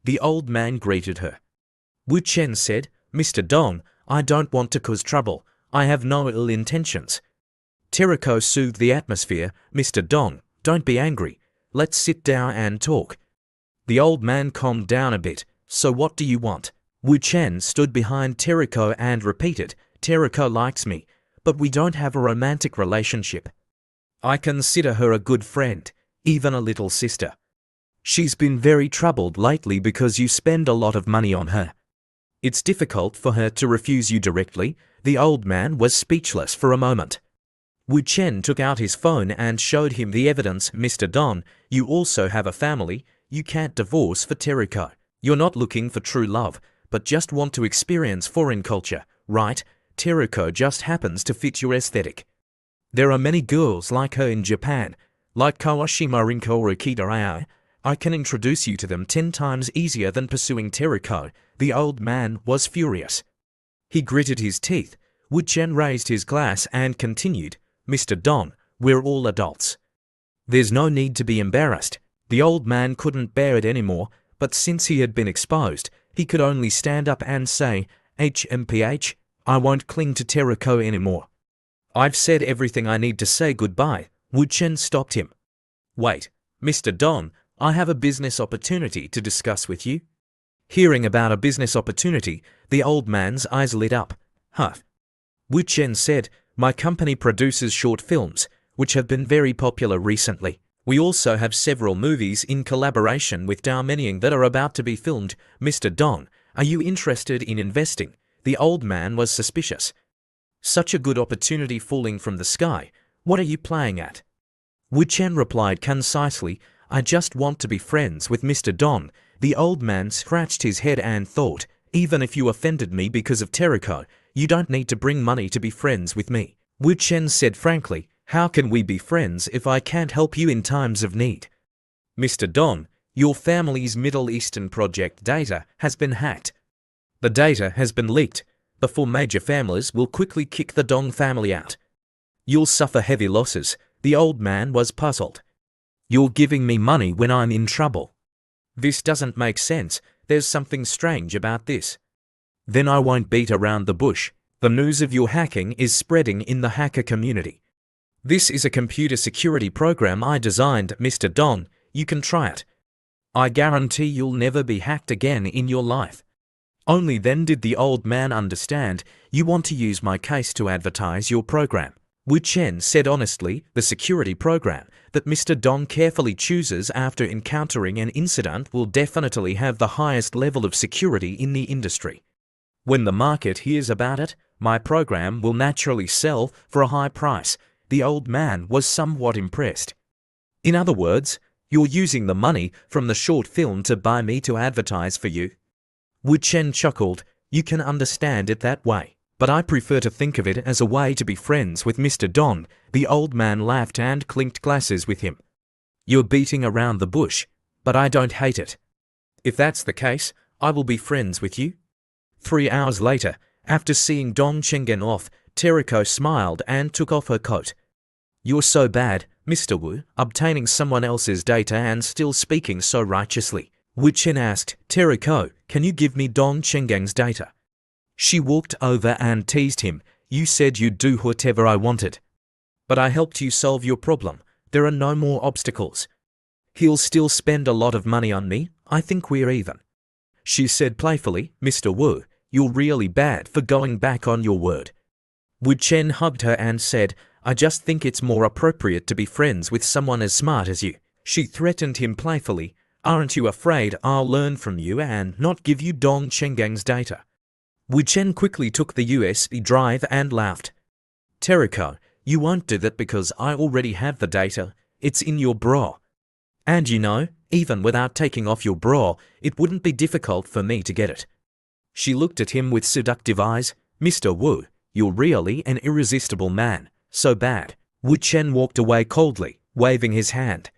The old man greeted her. Wu Chen said, "Mr. Dong, I don't want to cause trouble. I have no ill intentions." Terrico soothed the atmosphere. "Mr. Dong, don't be angry. Let's sit down and talk." The old man calmed down a bit. "So what do you want?" Wu Chen stood behind Terrico and repeated, "Terrico likes me, but we don't have a romantic relationship. I consider her a good friend, even a little sister. She's been very troubled lately because you spend a lot of money on her. It's difficult for her to refuse you directly." The old man was speechless for a moment. Wu Chen took out his phone and showed him the evidence. "Mr. Don, you also have a family. You can't divorce for Terrico. You're not looking for true love, but just want to experience foreign culture, right? Terrico just happens to fit your aesthetic. There are many girls like her in Japan, like Kawashima Rinko or Akita Ai. I can introduce you to them 10 times easier than pursuing Terrico." The old man was furious. He gritted his teeth. Wu Chen raised his glass and continued, "Mr. Don, we're all adults. There's no need to be embarrassed." The old man couldn't bear it anymore, but since he had been exposed, he could only stand up and say, "HMPH, I won't cling to Terrico anymore. I've said everything I need to say. Goodbye." Wu Chen stopped him. "Wait, Mr. Don, I have a business opportunity to discuss with you." Hearing about a business opportunity, the old man's eyes lit up. "Huh?" Wu Chen said, "My company produces short films, which have been very popular recently. We also have several movies in collaboration with Daomenying that are about to be filmed. Mr. Don, are you interested in investing?" The old man was suspicious. "Such a good opportunity falling from the sky. What are you playing at?" Wu Chen replied concisely, "I just want to be friends with Mr. Don." The old man scratched his head and thought, "Even if you offended me because of Terrico, you don't need to bring money to be friends with me." Wu Chen said frankly, "How can we be friends if I can't help you in times of need?" "Mr. Don, your family's Middle Eastern project data has been hacked. The data has been leaked. The 4 major families will quickly kick the Dong family out. You'll suffer heavy losses." The old man was puzzled. "You're giving me money when I'm in trouble. This doesn't make sense. There's something strange about this." "Then I won't beat around the bush. The news of your hacking is spreading in the hacker community. This is a computer security program I designed, Mr. Don. You can try it. I guarantee you'll never be hacked again in your life." Only then did the old man understand. "You want to use my case to advertise your program." Wu Chen said honestly, "The security program that Mr. Dong carefully chooses after encountering an incident will definitely have the highest level of security in the industry. When the market hears about it, my program will naturally sell for a high price." The old man was somewhat impressed. "In other words, you're using the money from the short film to buy me to advertise for you?" Wu Chen chuckled. "You can understand it that way, but I prefer to think of it as a way to be friends with Mr. Don." The old man laughed and clinked glasses with him. "You're beating around the bush, but I don't hate it. If that's the case, I will be friends with you." 3 hours later, after seeing Dong Chenggen off, Terrico smiled and took off her coat. "You're so bad, Mr. Wu, obtaining someone else's data and still speaking so righteously." Wu Chen asked, "Terrico, can you give me Dong Chenggen's data?" She walked over and teased him. "You said you'd do whatever I wanted. But I helped you solve your problem. There are no more obstacles. He'll still spend a lot of money on me. I think we're even." She said playfully, "Mr. Wu, you're really bad for going back on your word." Wu Chen hugged her and said, "I just think it's more appropriate to be friends with someone as smart as you." She threatened him playfully, "Aren't you afraid I'll learn from you and not give you Dong Chenggen's data?" Wu Chen quickly took the USB drive and laughed. "Terrico, you won't do that because I already have the data. It's in your bra. And you know, even without taking off your bra, it wouldn't be difficult for me to get it." She looked at him with seductive eyes. "Mr. Wu, you're really an irresistible man. So bad." Wu Chen walked away coldly, waving his hand.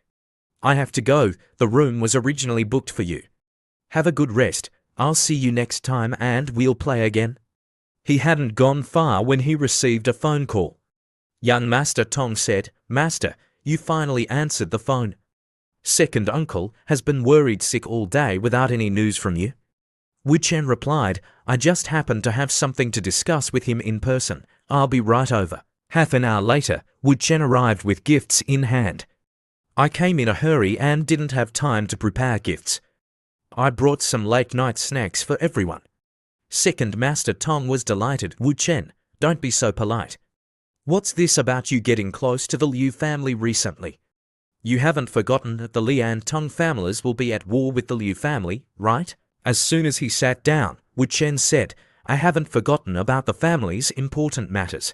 "I have to go. The room was originally booked for you. Have a good rest. I'll see you next time and we'll play again." He hadn't gone far when he received a phone call. Young Master Tong said, "Master, you finally answered the phone." Second uncle has been worried sick all day without any news from you. Wu Chen replied, I just happened to have something to discuss with him in person. I'll be right over. Half an hour later, Wu Chen arrived with gifts in hand. I came in a hurry and didn't have time to prepare gifts. I brought some late-night snacks for everyone. Second Master Tong was delighted. Wu Chen, don't be so polite. What's this about you getting close to the Liu family recently? You haven't forgotten that the Li and Tong families will be at war with the Liu family, right? As soon as he sat down, Wu Chen said, I haven't forgotten about the family's important matters.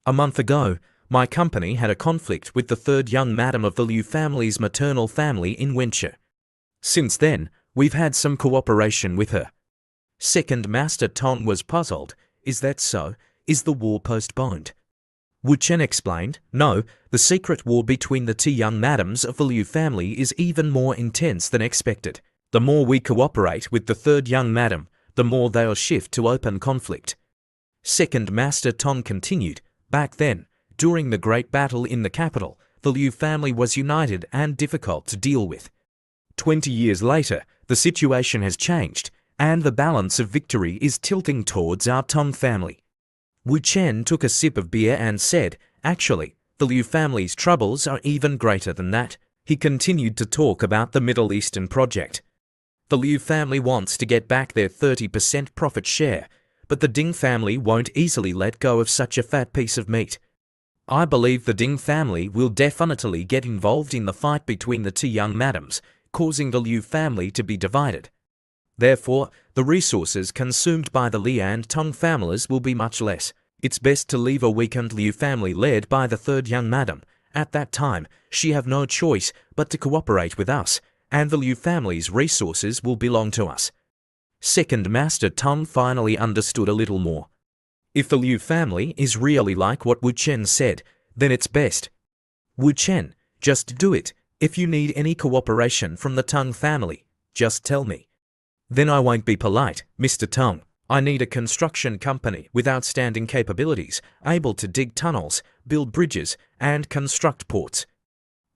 A month ago, my company had a conflict with the third young madam of the Liu family's maternal family in Wenche. Since then, we've had some cooperation with her. Second Master Tong was puzzled. Is that so? Is the war postponed? Wu Chen explained, no, the secret war between the two young madams of the Liu family is even more intense than expected. The more we cooperate with the third young madam, the more they'll shift to open conflict. Second Master Tong continued, back then, during the great battle in the capital, the Liu family was united and difficult to deal with. 20 years later, the situation has changed, and the balance of victory is tilting towards our Tong family. Wu Chen took a sip of beer and said, actually, the Liu family's troubles are even greater than that. He continued to talk about the Middle Eastern project. The Liu family wants to get back their 30% profit share, but the Ding family won't easily let go of such a fat piece of meat. I believe the Ding family will definitely get involved in the fight between the two young madams, causing the Liu family to be divided. Therefore, the resources consumed by the Li and Tong families will be much less. It's best to leave a weakened Liu family led by the third young madam. At that time, she have no choice but to cooperate with us, and the Liu family's resources will belong to us. Second Master Tong finally understood a little more. If the Liu family is really like what Wu Chen said, then it's best. Wu Chen, just do it. If you need any cooperation from the Tong family, just tell me. Then I won't be polite, Mr. Tong. I need a construction company with outstanding capabilities, able to dig tunnels, build bridges, and construct ports.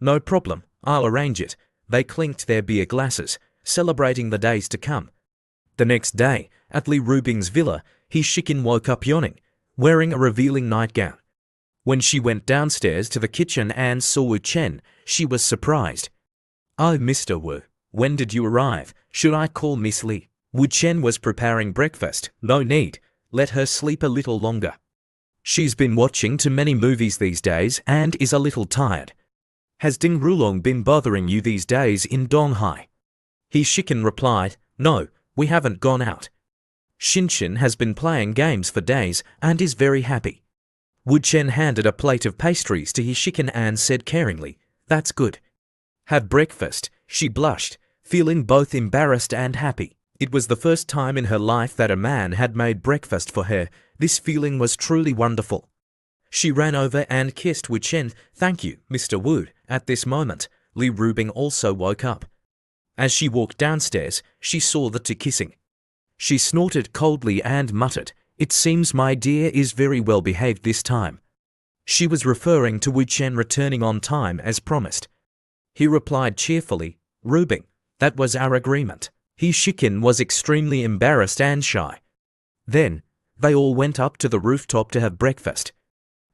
No problem, I'll arrange it. They clinked their beer glasses, celebrating the days to come. The next day, at Li Rubing's villa, He Shikin woke up yawning, wearing a revealing nightgown. When she went downstairs to the kitchen and saw Wu Chen, she was surprised. Oh, Mr. Wu, when did you arrive? Should I call Miss Li? Wu Chen was preparing breakfast. No need. Let her sleep a little longer. She's been watching too many movies these days and is a little tired. Has Ding Rulong been bothering you these days in Donghai? He Shikin replied, no, we haven't gone out. Shinshin has been playing games for days and is very happy. Wu Chen handed a plate of pastries to He Shikin and said caringly, that's good. Have breakfast. She blushed, feeling both embarrassed and happy. It was the first time in her life that a man had made breakfast for her. This feeling was truly wonderful. She ran over and kissed Wu Chen. Thank you, Mr. Wu. At this moment, Li Rubing also woke up. As she walked downstairs, she saw the two kissing. She snorted coldly and muttered, it seems my dear is very well behaved this time. She was referring to Wu Chen returning on time as promised. He replied cheerfully, Rubing, that was our agreement. He Shikin was extremely embarrassed and shy. Then, they all went up to the rooftop to have breakfast.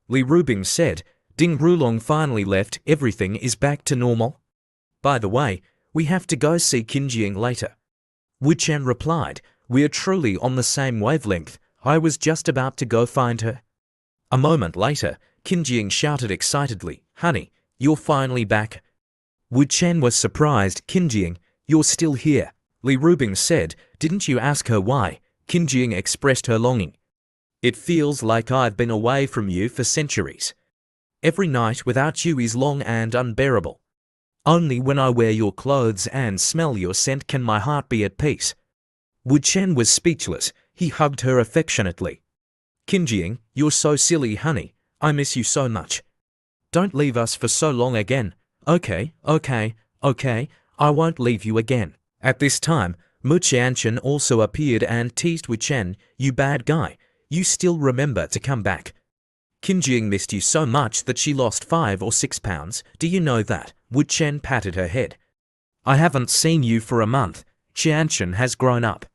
Li Rubing said, Ding Rulong finally left, everything is back to normal. By the way, we have to go see Qinjiang later. Wu Chen replied, we're truly on the same wavelength. I was just about to go find her. A moment later, Qinjiang shouted excitedly, honey, you're finally back. Wu Chen was surprised. Qinjiang, you're still here. Li Rubing said, didn't you ask her why? Qinjiang expressed her longing. It feels like I've been away from you for centuries. Every night without you is long and unbearable. Only when I wear your clothes and smell your scent can my heart be at peace. Wu Chen was speechless. He hugged her affectionately. Qinjiang, you're so silly, honey. I miss you so much. Don't leave us for so long again. Okay, I won't leave you again. At this time, Mu Qianchen also appeared and teased Wu Chen, you bad guy. You still remember to come back. Qinjiang missed you so much that she lost 5 or 6 pounds. Do you know that? Wu Chen patted her head. I haven't seen you for a month. Qianchen has grown up.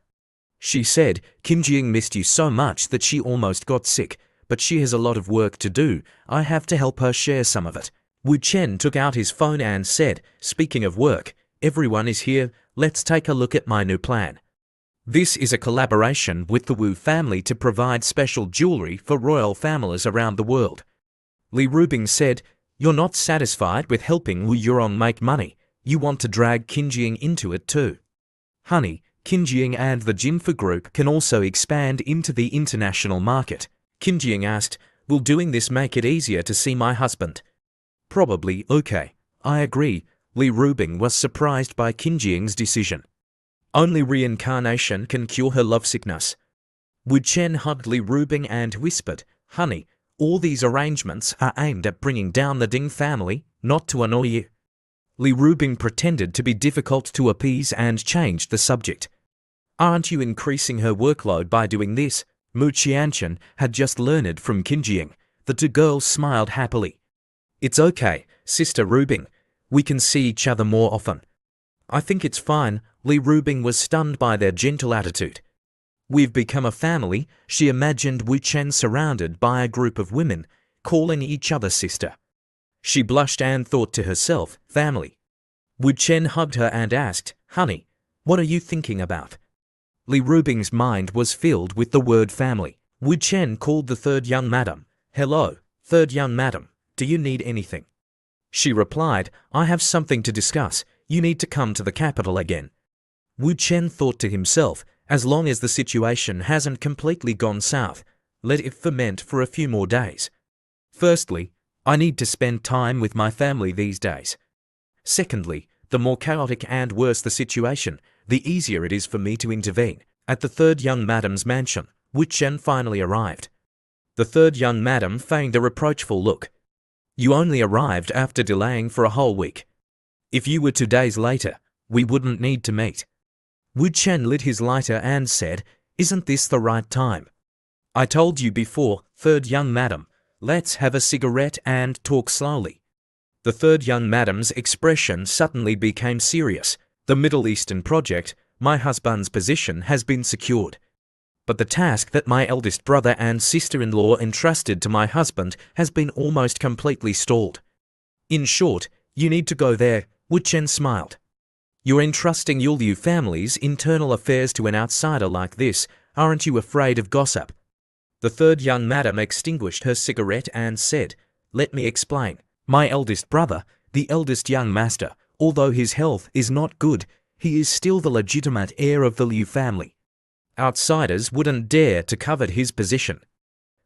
She said, Kim Jing missed you so much that she almost got sick, but she has a lot of work to do. I have to help her share some of it. Wu Chen took out his phone and said, speaking of work, everyone is here, let's take a look at my new plan. This is a collaboration with the Wu family to provide special jewelry for royal families around the world. Li Rubing said, you're not satisfied with helping Wu Yurong make money. You want to drag Qinjiang into it too. Honey, Qinjiang and the Jinfa Group can also expand into the international market. Qinjiang asked, will doing this make it easier to see my husband? Probably, okay. I agree. Li Rubing was surprised by Qinjiang's decision. Only reincarnation can cure her lovesickness. Wu Chen hugged Li Rubing and whispered, honey, all these arrangements are aimed at bringing down the Ding family, not to annoy you. Li Rubing pretended to be difficult to appease and changed the subject. Aren't you increasing her workload by doing this? Mu Qianchen had just learned from Qinjiang. The two girls smiled happily. It's okay, Sister Rubing. We can see each other more often. I think it's fine. Li Rubing was stunned by their gentle attitude. We've become a family, she imagined Wu Chen surrounded by a group of women, calling each other sister. She blushed and thought to herself, family. Wu Chen hugged her and asked, honey, what are you thinking about? Li Rubing's mind was filled with the word family. Wu Chen called the third young madam. Hello, third young madam, do you need anything? She replied, I have something to discuss. You need to come to the capital again. Wu Chen thought to himself, as long as the situation hasn't completely gone south, let it ferment for a few more days. Firstly, I need to spend time with my family these days. Secondly, the more chaotic and worse the situation, the easier it is for me to intervene. At the third young madam's mansion, Wu Chen finally arrived. The third young madam feigned a reproachful look. You only arrived after delaying for a whole week. If you were 2 days later, we wouldn't need to meet. Wu Chen lit his lighter and said, isn't this the right time? I told you before, third young madam, let's have a cigarette and talk slowly. The third young madam's expression suddenly became serious. The Middle Eastern project, my husband's position has been secured. But the task that my eldest brother and sister-in-law entrusted to my husband has been almost completely stalled. In short, you need to go there. Wu Chen smiled. You're entrusting your Liu family's internal affairs to an outsider like this, aren't you afraid of gossip? The third young madam extinguished her cigarette and said, let me explain. My eldest brother, the eldest young master, although his health is not good, he is still the legitimate heir of the Liu family. Outsiders wouldn't dare to covet his position.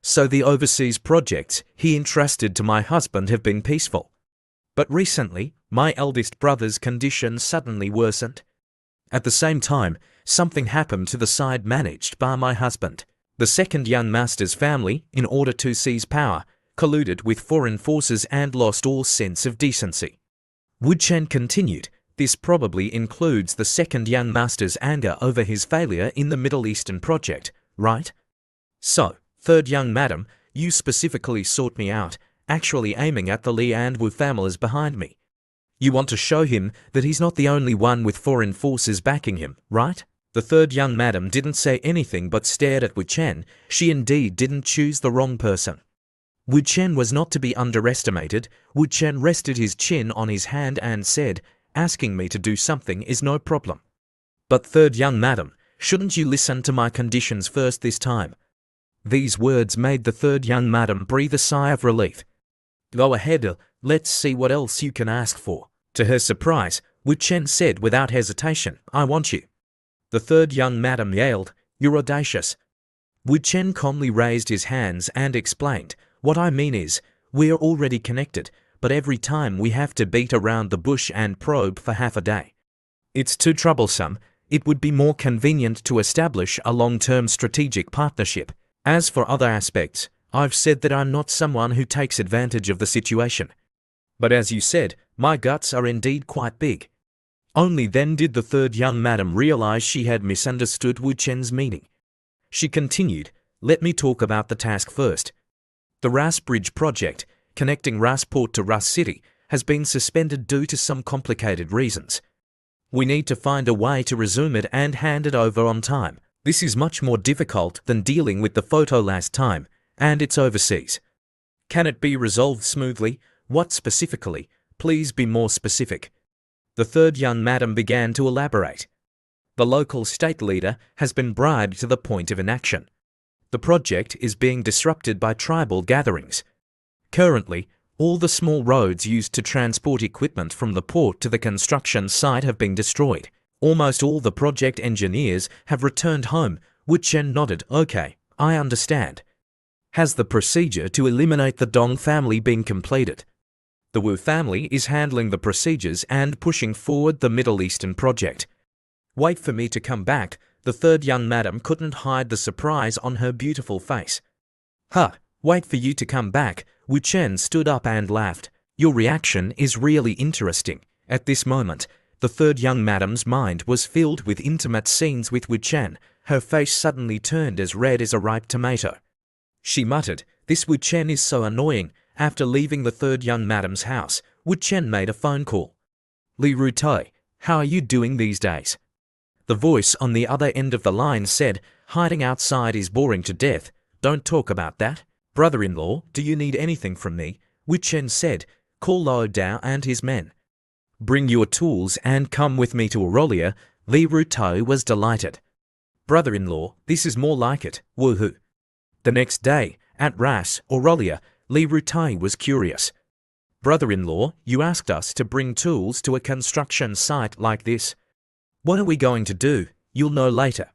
So the overseas projects he entrusted to my husband have been peaceful. But recently, my eldest brother's condition suddenly worsened. At the same time, something happened to the side managed by my husband. The second young master's family, in order to seize power, colluded with foreign forces and lost all sense of decency. Wu Chen continued, this probably includes the second young master's anger over his failure in the Middle Eastern project, right? So, third young madam, you specifically sought me out, actually aiming at the Li and Wu families behind me. You want to show him that he's not the only one with foreign forces backing him, right? The third young madam didn't say anything but stared at Wu Chen. She indeed didn't choose the wrong person. Wu Chen was not to be underestimated. Wu Chen rested his chin on his hand and said, asking me to do something is no problem. But third young madam, shouldn't you listen to my conditions first this time? These words made the third young madam breathe a sigh of relief. Go ahead, let's see what else you can ask for. To her surprise, Wu Chen said without hesitation, I want you. The third young madam yelled, you're audacious. Wu Chen calmly raised his hands and explained, what I mean is, we're already connected, but every time we have to beat around the bush and probe for half a day. It's too troublesome. It would be more convenient to establish a long-term strategic partnership. As for other aspects, I've said that I'm not someone who takes advantage of the situation. But as you said, my guts are indeed quite big. Only then did the third young madam realize she had misunderstood Wu Chen's meaning. She continued, let me talk about the task first. The Ras Bridge project, connecting Ras Port to Ras City, has been suspended due to some complicated reasons. We need to find a way to resume it and hand it over on time. This is much more difficult than dealing with the photo last time, and it's overseas. Can it be resolved smoothly? What specifically? Please be more specific. The third young madam began to elaborate. The local state leader has been bribed to the point of inaction. The project is being disrupted by tribal gatherings. Currently, all the small roads used to transport equipment from the port to the construction site have been destroyed. Almost all the project engineers have returned home. Wu Chen nodded. Okay, I understand. Has the procedure to eliminate the Dong family been completed? The Wu family is handling the procedures and pushing forward the Middle Eastern project. Wait for me to come back. The third young madam couldn't hide the surprise on her beautiful face. Huh, wait for you to come back. Wu Chen stood up and laughed. Your reaction is really interesting. At this moment, the third young madam's mind was filled with intimate scenes with Wu Chen. Her face suddenly turned as red as a ripe tomato. She muttered, "This Wu Chen is so annoying." After leaving the third young madam's house, Wu Chen made a phone call. Li Rutai, how are you doing these days? The voice on the other end of the line said, hiding outside is boring to death. Don't talk about that. Brother-in-law, do you need anything from me? Wu Chen said, call Lo Dao and his men. Bring your tools and come with me to Aurelia. Li Rutai was delighted. Brother-in-law, this is more like it. Woohoo. The next day, at Ras, Aurelia, Li Rutai was curious. Brother-in-law, you asked us to bring tools to a construction site like this. What are we going to do? You'll know later.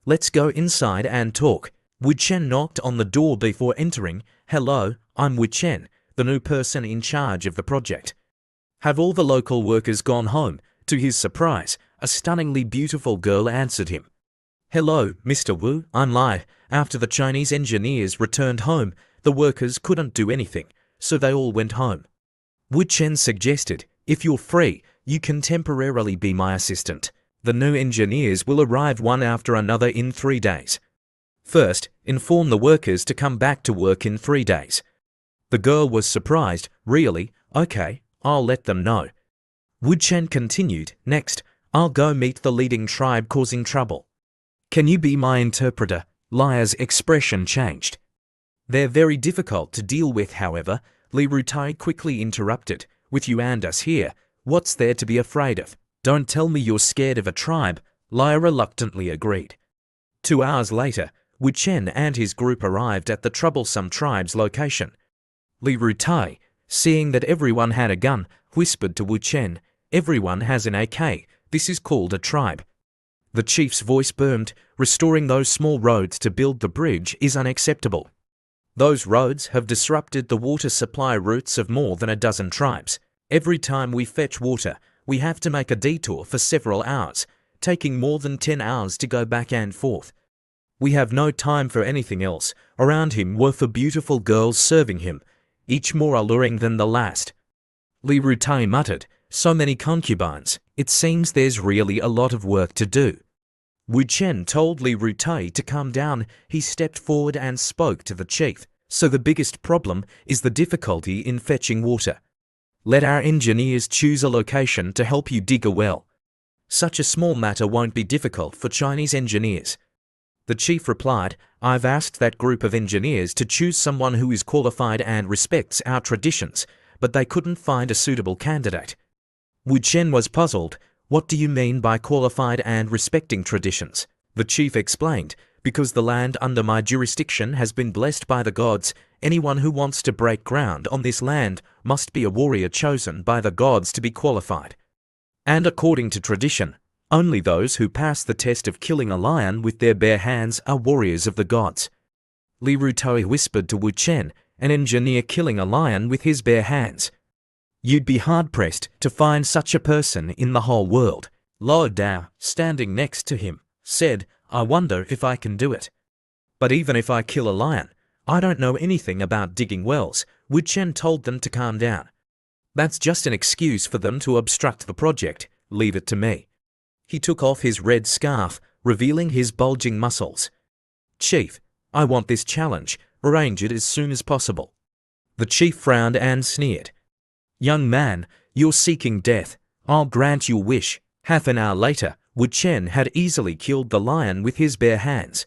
Let's go inside and talk. Wu Chen knocked on the door before entering. Hello, I'm Wu Chen, the new person in charge of the project. Have all the local workers gone home? To his surprise, a stunningly beautiful girl answered him. Hello, Mr. Wu, I'm Lai. After the Chinese engineers returned home, the workers couldn't do anything, so they all went home. Wu Chen suggested, if you're free, you can temporarily be my assistant. The new engineers will arrive one after another in 3 days. First, inform the workers to come back to work in 3 days. The girl was surprised. Really? Okay, I'll let them know. Wu Chen continued, next, I'll go meet the leading tribe causing trouble. Can you be my interpreter? Lia's expression changed. They're very difficult to deal with, however. Li Rutai quickly interrupted. With you and us here, what's there to be afraid of? Don't tell me you're scared of a tribe. Lia reluctantly agreed. 2 hours later, Wu Chen and his group arrived at the troublesome tribe's location. Li Rutai, seeing that everyone had a gun, whispered to Wu Chen, everyone has an AK, this is called a tribe. The chief's voice boomed, restoring those small roads to build the bridge is unacceptable. Those roads have disrupted the water supply routes of more than a dozen tribes. Every time we fetch water, we have to make a detour for several hours, taking more than 10 hours to go back and forth. We have no time for anything else. Around him were 4 beautiful girls serving him, each more alluring than the last. Li Rutai muttered, so many concubines, it seems there's really a lot of work to do. Wu Chen told Li Rutai to calm down. He stepped forward and spoke to the chief. So the biggest problem is the difficulty in fetching water. Let our engineers choose a location to help you dig a well. Such a small matter won't be difficult for Chinese engineers. The chief replied, I've asked that group of engineers to choose someone who is qualified and respects our traditions, but they couldn't find a suitable candidate. Wu Chen was puzzled. What do you mean by qualified and respecting traditions? The chief explained, because the land under my jurisdiction has been blessed by the gods, anyone who wants to break ground on this land must be a warrior chosen by the gods to be qualified. And according to tradition, only those who pass the test of killing a lion with their bare hands are warriors of the gods. Li Rutai whispered to Wu Chen, an engineer killing a lion with his bare hands. You'd be hard-pressed to find such a person in the whole world. Lo Dao, standing next to him, said, I wonder if I can do it. But even if I kill a lion, I don't know anything about digging wells. Wu Chen told them to calm down. That's just an excuse for them to obstruct the project. Leave it to me. He took off his red scarf, revealing his bulging muscles. Chief, I want this challenge. Arrange it as soon as possible. The chief frowned and sneered. Young man, you're seeking death. I'll grant your wish. Half an hour later, Wu Chen had easily killed the lion with his bare hands.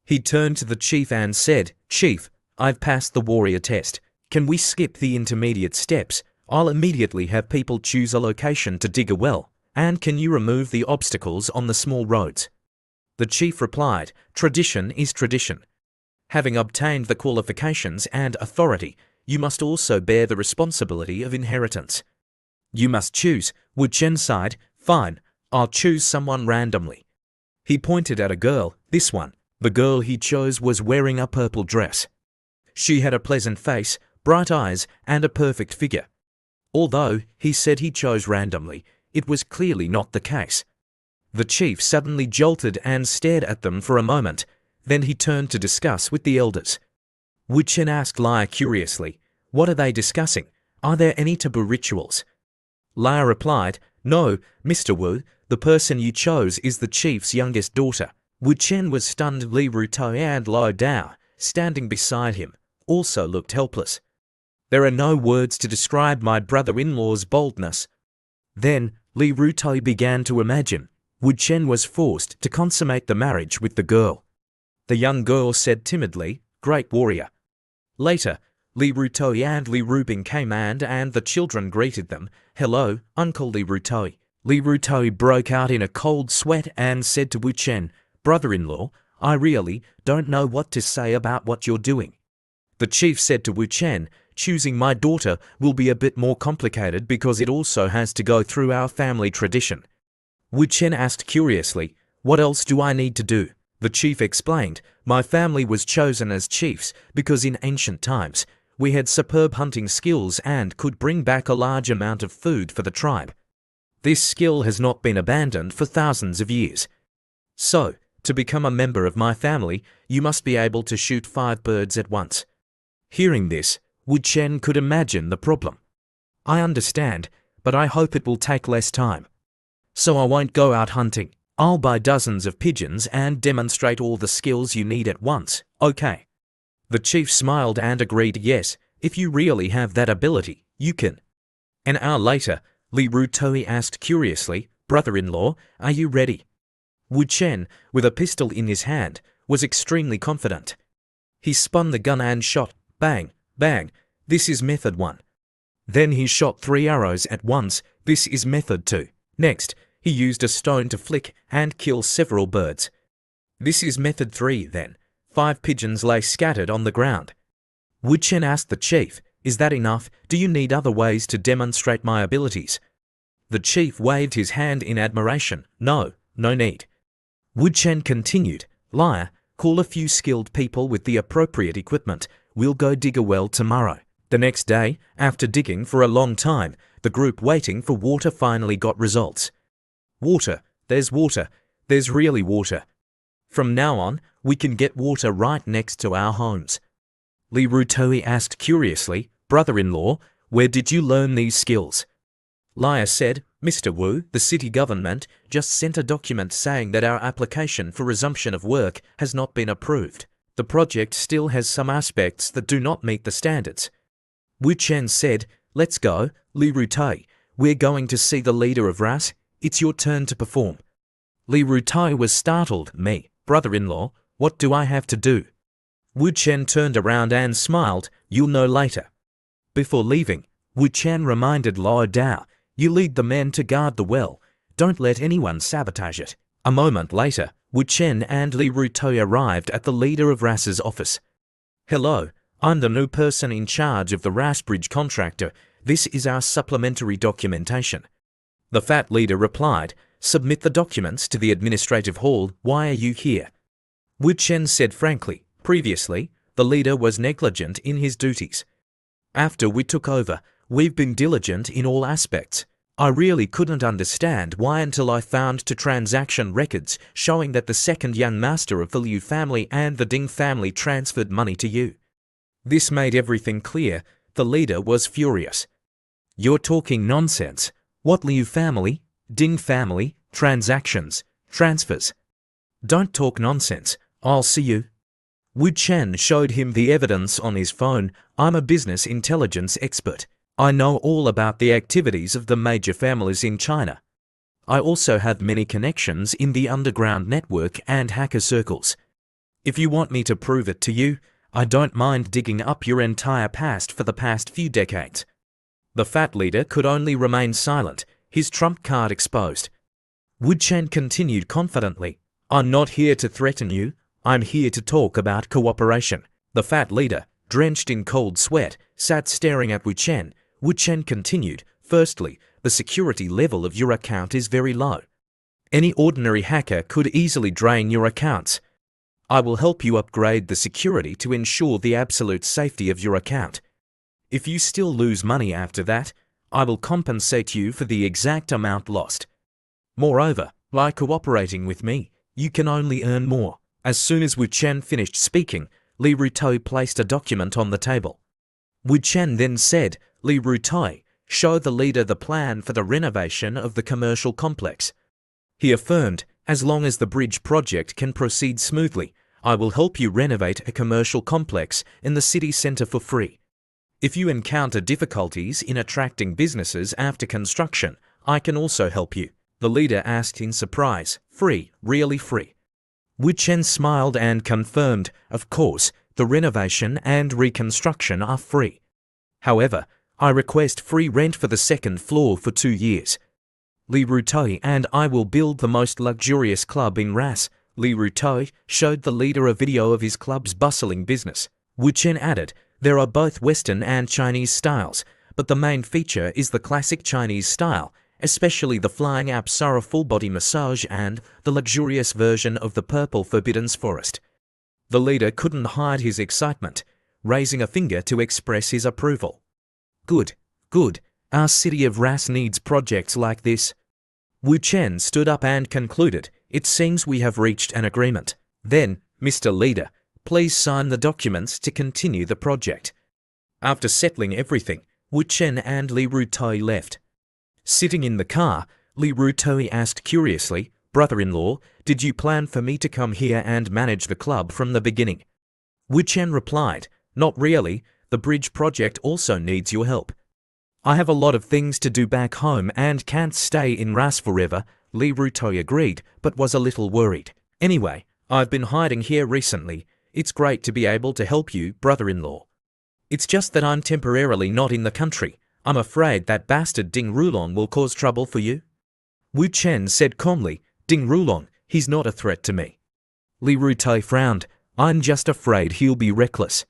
He turned to the chief and said, "Chief, I've passed the warrior test. Can we skip the intermediate steps? I'll immediately have people choose a location to dig a well. And can you remove the obstacles on the small roads?" The chief replied, "Tradition is tradition. Having obtained the qualifications and authority, you must also bear the responsibility of inheritance. You must choose." Wu Chen sighed, "Fine, I'll choose someone randomly." He pointed at a girl, this one. The girl he chose was wearing a purple dress. She had a pleasant face, bright eyes, and a perfect figure. Although he said he chose randomly, it was clearly not the case. The chief suddenly jolted and stared at them for a moment. Then he turned to discuss with the elders. Wu Chen asked Lia curiously, "What are they discussing? Are there any taboo rituals?" Lia replied, "No, Mr. Wu, the person you chose is the chief's youngest daughter." Wu Chen was stunned. Li Rutoi and Luo Dao, standing beside him, also looked helpless. "There are no words to describe my brother-in-law's boldness." Then Li Rutoi began to imagine Wu Chen was forced to consummate the marriage with the girl. The young girl said timidly, "Great warrior." Later, Li Rutoi and Li Rubing came and the children greeted them. "Hello, Uncle Li Rutoi." Li Rutoi broke out in a cold sweat and said to Wu Chen, "Brother-in-law, I really don't know what to say about what you're doing." The chief said to Wu Chen, "Choosing my daughter will be a bit more complicated because it also has to go through our family tradition." Wu Chen asked curiously, "What else do I need to do?" The chief explained, "My family was chosen as chiefs because in ancient times, we had superb hunting skills and could bring back a large amount of food for the tribe. This skill has not been abandoned for thousands of years. So, to become a member of my family, you must be able to shoot 5 birds at once." Hearing this, Wu Chen could imagine the problem. "I understand, but I hope it will take less time. So I won't go out hunting. I'll buy dozens of pigeons and demonstrate all the skills you need at once, okay?" The chief smiled and agreed, "Yes, if you really have that ability, you can." An hour later, Li Rutoi asked curiously, "Brother-in-law, are you ready?" Wu Chen, with a pistol in his hand, was extremely confident. He spun the gun and shot, bang, bang. This is method 1. Then he shot 3 arrows at once. This is method 2. Next, he used a stone to flick and kill several birds. This is method 3 then. 5 pigeons lay scattered on the ground. Wu Chen asked the chief, "Is that enough? Do you need other ways to demonstrate my abilities?" The chief waved his hand in admiration. "No, no need." Wu Chen continued, "Lia, call a few skilled people with the appropriate equipment. We'll go dig a well tomorrow." The next day, after digging for a long time, the group waiting for water finally got results. Water, there's really water. From now on, we can get water right next to our homes. Li Rutoi asked curiously, "Brother-in-law, where did you learn these skills?" Lia said, "Mr. Wu, the city government just sent a document saying that our application for resumption of work has not been approved. The project still has some aspects that do not meet the standards." Wu Chen said, "Let's go, Li Rutoi. We're going to see the leader of RAS. It's your turn to perform." Li Rutoi was startled. "Me, brother-in-law, what do I have to do?" Wu Chen turned around and smiled, "You'll know later." Before leaving, Wu Chen reminded Luo Dao, "You lead the men to guard the well. Don't let anyone sabotage it." A moment later, Wu Chen and Li Rutoi arrived at the leader of RAS's office. "Hello, I'm the new person in charge of the RAS bridge contractor. This is our supplementary documentation." The fat leader replied, "Submit the documents to the administrative hall. Why are you here?" Wu Chen said frankly, "Previously, the leader was negligent in his duties. After we took over, we've been diligent in all aspects. I really couldn't understand why until I found 2 transaction records showing that the second young master of the Liu family and the Ding family transferred money to you. This made everything clear." The leader was furious. "You're talking nonsense. What Liu family, Ding family, transactions, transfers? Don't talk nonsense. I'll see you." Wu Chen showed him the evidence on his phone. "I'm a business intelligence expert. I know all about the activities of the major families in China. I also have many connections in the underground network and hacker circles. If you want me to prove it to you, I don't mind digging up your entire past for the past few decades. The fat leader could only remain silent, his trump card exposed. Wu Chen continued confidently, I'm not here to threaten you, I'm here to talk about cooperation. The fat leader, drenched in cold sweat, sat staring at Wu Chen. Wu Chen continued, firstly, the security level of your account is very low. Any ordinary hacker could easily drain your accounts. I will help you upgrade the security to ensure the absolute safety of your account. If you still lose money after that, I will compensate you for the exact amount lost. Moreover, by cooperating with me, you can only earn more. As soon as Wu Chen finished speaking, Li Ruitoi placed a document on the table. Wu Chen then said, Li Ruitoi, show the leader the plan for the renovation of the commercial complex. He affirmed, as long as the bridge project can proceed smoothly, I will help you renovate a commercial complex in the city center for free. If you encounter difficulties in attracting businesses after construction, I can also help you. The leader asked in surprise, free, really free? Wu Chen smiled and confirmed, of course, the renovation and reconstruction are free. However, I request free rent for the second floor for 2 years. Li Ruitoi and I will build the most luxurious club in Ras. Li Ruitoi showed the leader a video of his club's bustling business. Wu Chen added, there are both Western and Chinese styles, but the main feature is the classic Chinese style, especially the flying Apsara full-body massage and the luxurious version of the purple Forbidden's Forest. The leader couldn't hide his excitement, raising a finger to express his approval. Good, good. Our city of Ras needs projects like this. Wu Chen stood up and concluded, it seems we have reached an agreement. Then, Mr. Leader, please sign the documents to continue the project. After settling everything, Wu Chen and Li Ruitoi left. Sitting in the car, Li Ruitoi asked curiously, brother-in-law, did you plan for me to come here and manage the club from the beginning? Wu Chen replied, not really, the bridge project also needs your help. I have a lot of things to do back home and can't stay in Ras forever. Li Ruitoi agreed, but was a little worried. Anyway, I've been hiding here recently. It's great to be able to help you, brother-in-law. It's just that I'm temporarily not in the country. I'm afraid that bastard Ding Rulong will cause trouble for you. Wu Chen said calmly, Ding Rulong, he's not a threat to me. Li Ruitoi frowned, I'm just afraid he'll be reckless.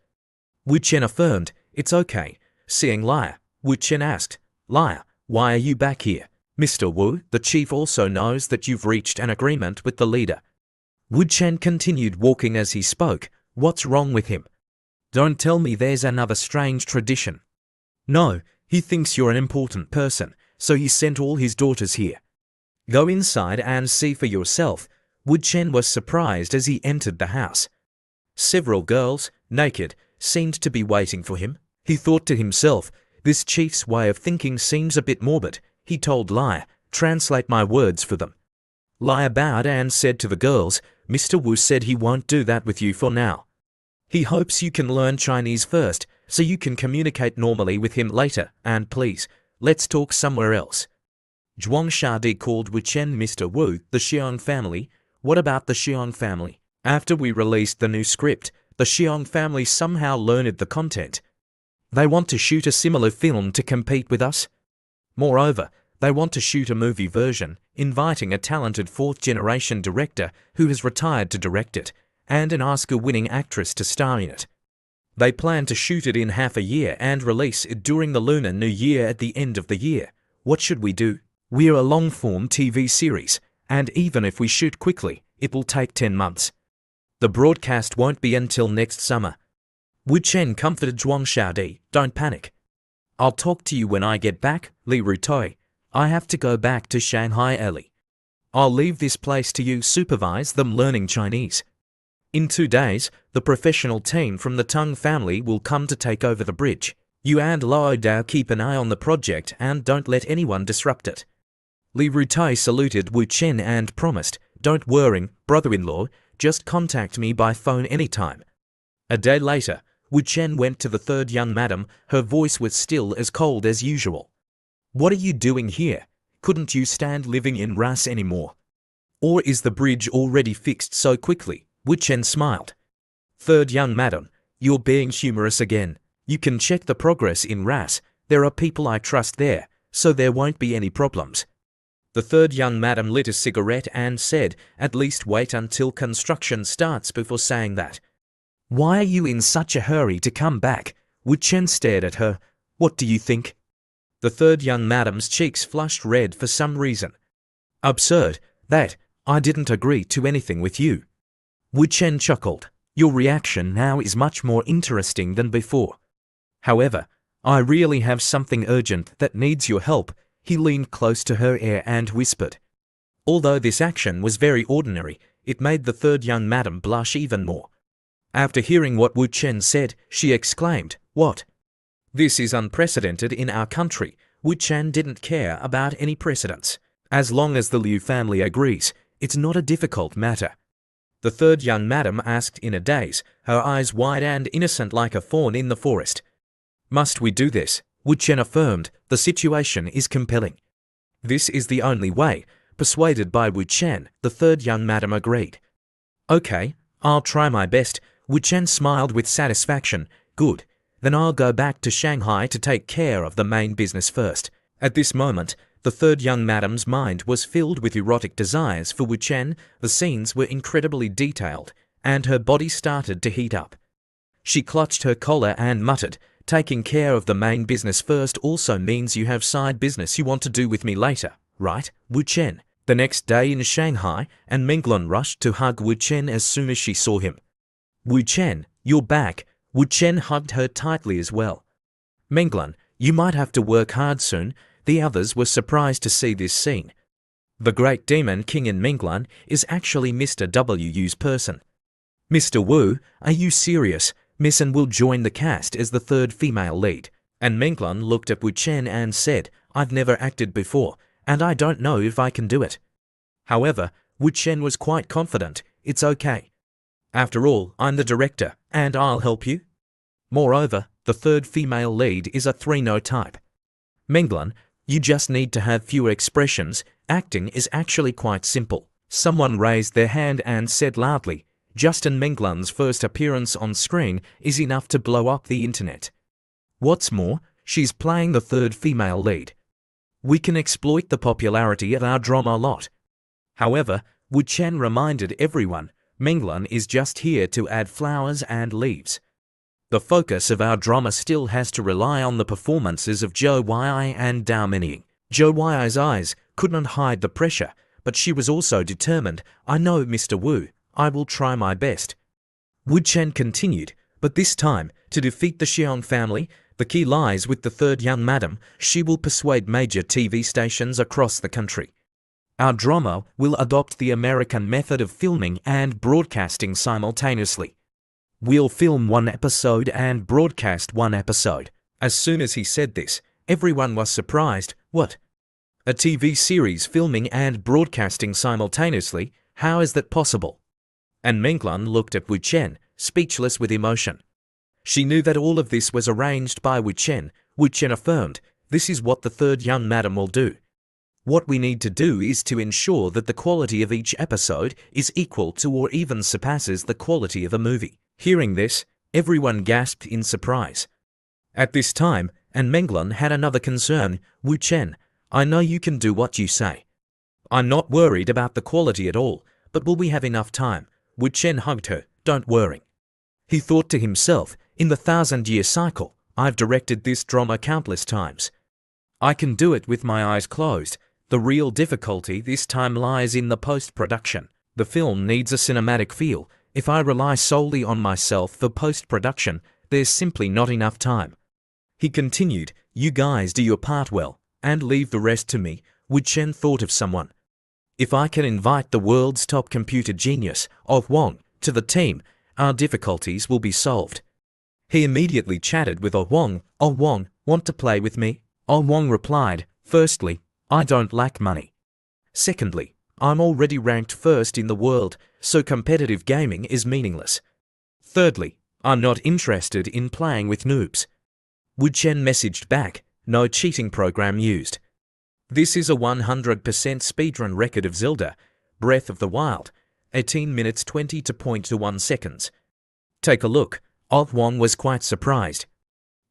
Wu Chen affirmed, it's okay. Seeing Liar, Wu Chen asked, Liar, why are you back here? Mr. Wu, the chief also knows that you've reached an agreement with the leader. Wu Chen continued walking as he spoke, what's wrong with him? Don't tell me there's another strange tradition. No, he thinks you're an important person, so he sent all his daughters here. Go inside and see for yourself. Wu Chen was surprised as he entered the house. Several girls, naked, seemed to be waiting for him. He thought to himself, this chief's way of thinking seems a bit morbid. He told Liar, translate my words for them. Liar bowed and said to the girls, Mr. Wu said he won't do that with you for now. He hopes you can learn Chinese first, so you can communicate normally with him later, and please, let's talk somewhere else. Zhuang Shadi called Wu Chen Mr. Wu, the Xiong family. What about the Xiong family? After we released the new script, the Xiong family somehow learned the content. They want to shoot a similar film to compete with us. Moreover, they want to shoot a movie version, inviting a talented fourth-generation director who has retired to direct it, and an Oscar-winning actress to star in it. They plan to shoot it in half a year and release it during the Lunar New Year at the end of the year. What should we do? We're a long-form TV series, and even if we shoot quickly, it will take 10 months. The broadcast won't be until next summer. Wu Chen comforted Zhuang Shadi, don't panic. I'll talk to you when I get back, Li Ruitoi. I have to go back to Shanghai early. I'll leave this place to you supervise them learning Chinese. In 2 days, the professional team from the Tang family will come to take over the bridge. You and Lao Dao keep an eye on the project and don't let anyone disrupt it. Li Ruitoi saluted Wu Chen and promised, don't worry, brother-in-law, just contact me by phone anytime. A day later, Wu Chen went to the third young madam. Her voice was still as cold as usual. What are you doing here? couldn't you stand living in Ras anymore? Or is the bridge already fixed so quickly? Wu Chen smiled. Third young madam, you're being humorous again. You can check the progress in Ras. There are people I trust there, so there won't be any problems. The third young madam lit a cigarette and said, at least wait until construction starts before saying that. Why are you in such a hurry to come back? Wu Chen stared at her. What do you think? The third young madam's cheeks flushed red for some reason. Absurd, that. I didn't agree to anything with you. Wu Chen chuckled. Your reaction now is much more interesting than before. However, I really have something urgent that needs your help. He leaned close to her ear and whispered. Although this action was very ordinary, it made the third young madam blush even more. After hearing what Wu Chen said, she exclaimed, What? This is unprecedented in our country. Wu Chen didn't care about any precedents. As long as the Liu family agrees, it's not a difficult matter. The third young madam asked in a daze, her eyes wide and innocent like a fawn in the forest. Must we do this? Wu Chen affirmed, the situation is compelling. This is the only way. Persuaded by Wu Chen, the third young madam agreed. Okay, I'll try my best. Wu Chen smiled with satisfaction. Good. Then I'll go back to Shanghai to take care of the main business first. At this moment, the third young madam's mind was filled with erotic desires for Wu Chen. The scenes were incredibly detailed, and her body started to heat up. She clutched her collar and muttered, taking care of the main business first also means you have side business you want to do with me later, right, Wu Chen? The next day in Shanghai, and Menglan rushed to hug Wu Chen as soon as she saw him. Wu Chen, you're back. Wu Chen hugged her tightly as well. Menglan, you might have to work hard soon. The others were surprised to see this scene. The great demon king in Menglan is actually Mr. Wu's person. Mr. Wu, are you serious? Miss An will join the cast as the third female lead. And Menglan looked at Wu Chen and said, I've never acted before, and I don't know if I can do it. However, Wu Chen was quite confident. It's okay. After all, I'm the director, and I'll help you. Moreover, the third female lead is a 3-no type. Menglan, you just need to have fewer expressions. Acting is actually quite simple. Someone raised their hand and said loudly, Justin Menglan's first appearance on screen is enough to blow up the internet. What's more, she's playing the third female lead. We can exploit the popularity of our drama a lot. However, Wu Chen reminded everyone, Menglan is just here to add flowers and leaves. The focus of our drama still has to rely on the performances of Zhou Wei and Dao Menying. Zhou Wei's eyes couldn't hide the pressure, but she was also determined. I know, Mr. Wu. I will try my best. Wu Chen continued, but this time, to defeat the Xiong family, the key lies with the third young madam. She will persuade major TV stations across the country. Our drama will adopt the American method of filming and broadcasting simultaneously. We'll film one episode and broadcast one episode. As soon as he said this, everyone was surprised. What? A TV series filming and broadcasting simultaneously? How is that possible? And Menglan looked at Wu Chen, speechless with emotion. She knew that all of this was arranged by Wu Chen. Wu Chen affirmed, this is what the third young madam will do. What we need to do is to ensure that the quality of each episode is equal to or even surpasses the quality of a movie. Hearing this, everyone gasped in surprise. At this time, and Menglan had another concern, Wu Chen, I know you can do what you say. I'm not worried about the quality at all, but will we have enough time? Wu Chen hugged her, don't worry. He thought to himself, in the 1,000-year cycle, I've directed this drama countless times. I can do it with my eyes closed. The real difficulty this time lies in the post-production. The film needs a cinematic feel. If I rely solely on myself for post-production, there's simply not enough time. He continued, you guys do your part well, and leave the rest to me. Wu Chen thought of someone. If I can invite the world's top computer genius, Wang, to the team, our difficulties will be solved. He immediately chatted with Wang. Wang, want to play with me? Wang replied, firstly, I don't lack money. Secondly, I'm already ranked first in the world, so competitive gaming is meaningless. Thirdly, I'm not interested in playing with noobs. Wu Chen messaged back, no cheating program used. This is a 100% speedrun record of Zelda Breath of the Wild, 18 minutes 20.21 seconds. Take a look. Oh-Won was quite surprised.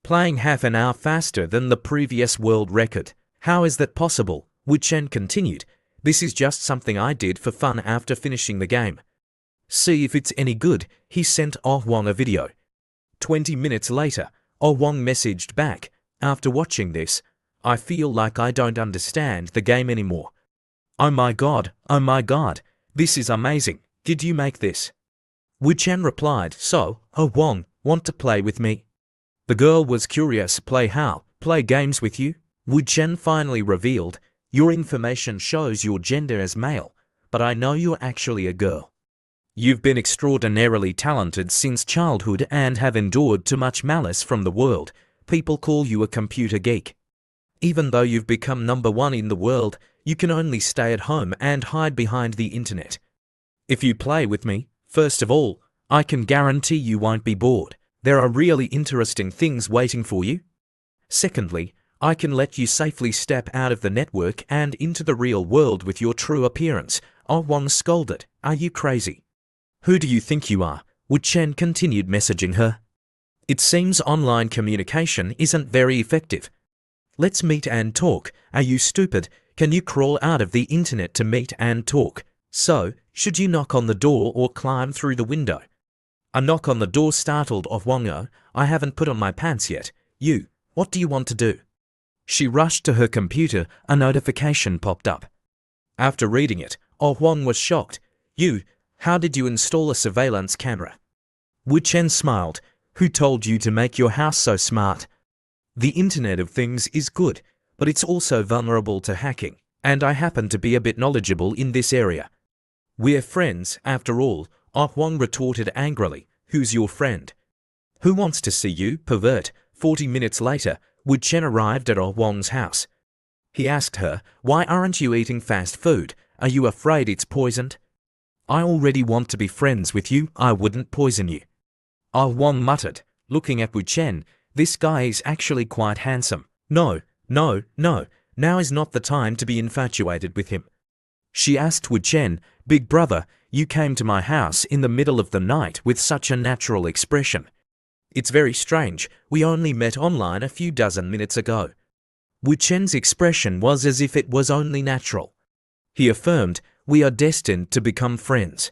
Playing half an hour faster than the previous world record. How is that possible? Wu Chen continued. This is just something I did for fun after finishing the game. See if it's any good. He sent Oh-Won a video. 20 minutes later, Oh-Won messaged back. After watching this, I feel like I don't understand the game anymore. Oh my god, this is amazing. Did you make this? Wu Chen replied, so, Oh-Won, want to play with me? The girl was curious. Play how? Play games with you? Wu Chen finally revealed, your information shows your gender as male, but I know you're actually a girl. You've been extraordinarily talented since childhood and have endured too much malice from the world. People call you a computer geek. Even though you've become #1 in the world, you can only stay at home and hide behind the internet. If you play with me, first of all, I can guarantee you won't be bored. There are really interesting things waiting for you. Secondly, I can let you safely step out of the network and into the real world with your true appearance. Oh-Won scolded. Are you crazy? Who do you think you are? Wu Chen continued messaging her. It seems online communication isn't very effective. Let's meet and talk. Are you stupid? Can you crawl out of the internet to meet and talk? So, should you knock on the door or climb through the window? A knock on the door startled Oh-Won. I haven't put on my pants yet. You, what do you want to do? She rushed to her computer. A notification popped up. After reading it, Oh-Won was shocked. You, how did you install a surveillance camera? Wu Chen smiled. Who told you to make your house so smart? The Internet of Things is good, but it's also vulnerable to hacking, and I happen to be a bit knowledgeable in this area. We're friends, after all, Oh-Won retorted angrily. Who's your friend? Who wants to see you, pervert? 40 minutes later, Wu Chen arrived at Oh-Won's house. He asked her, why aren't you eating fast food? Are you afraid it's poisoned? I already want to be friends with you. I wouldn't poison you. Oh-Won muttered, looking at Wu Chen. This guy is actually quite handsome. No, now is not the time to be infatuated with him. She asked Wu Chen, Big brother, you came to my house in the middle of the night with such a natural expression. It's very strange, we only met online a few dozen minutes ago. Wu Chen's expression was as if it was only natural. He affirmed, we are destined to become friends.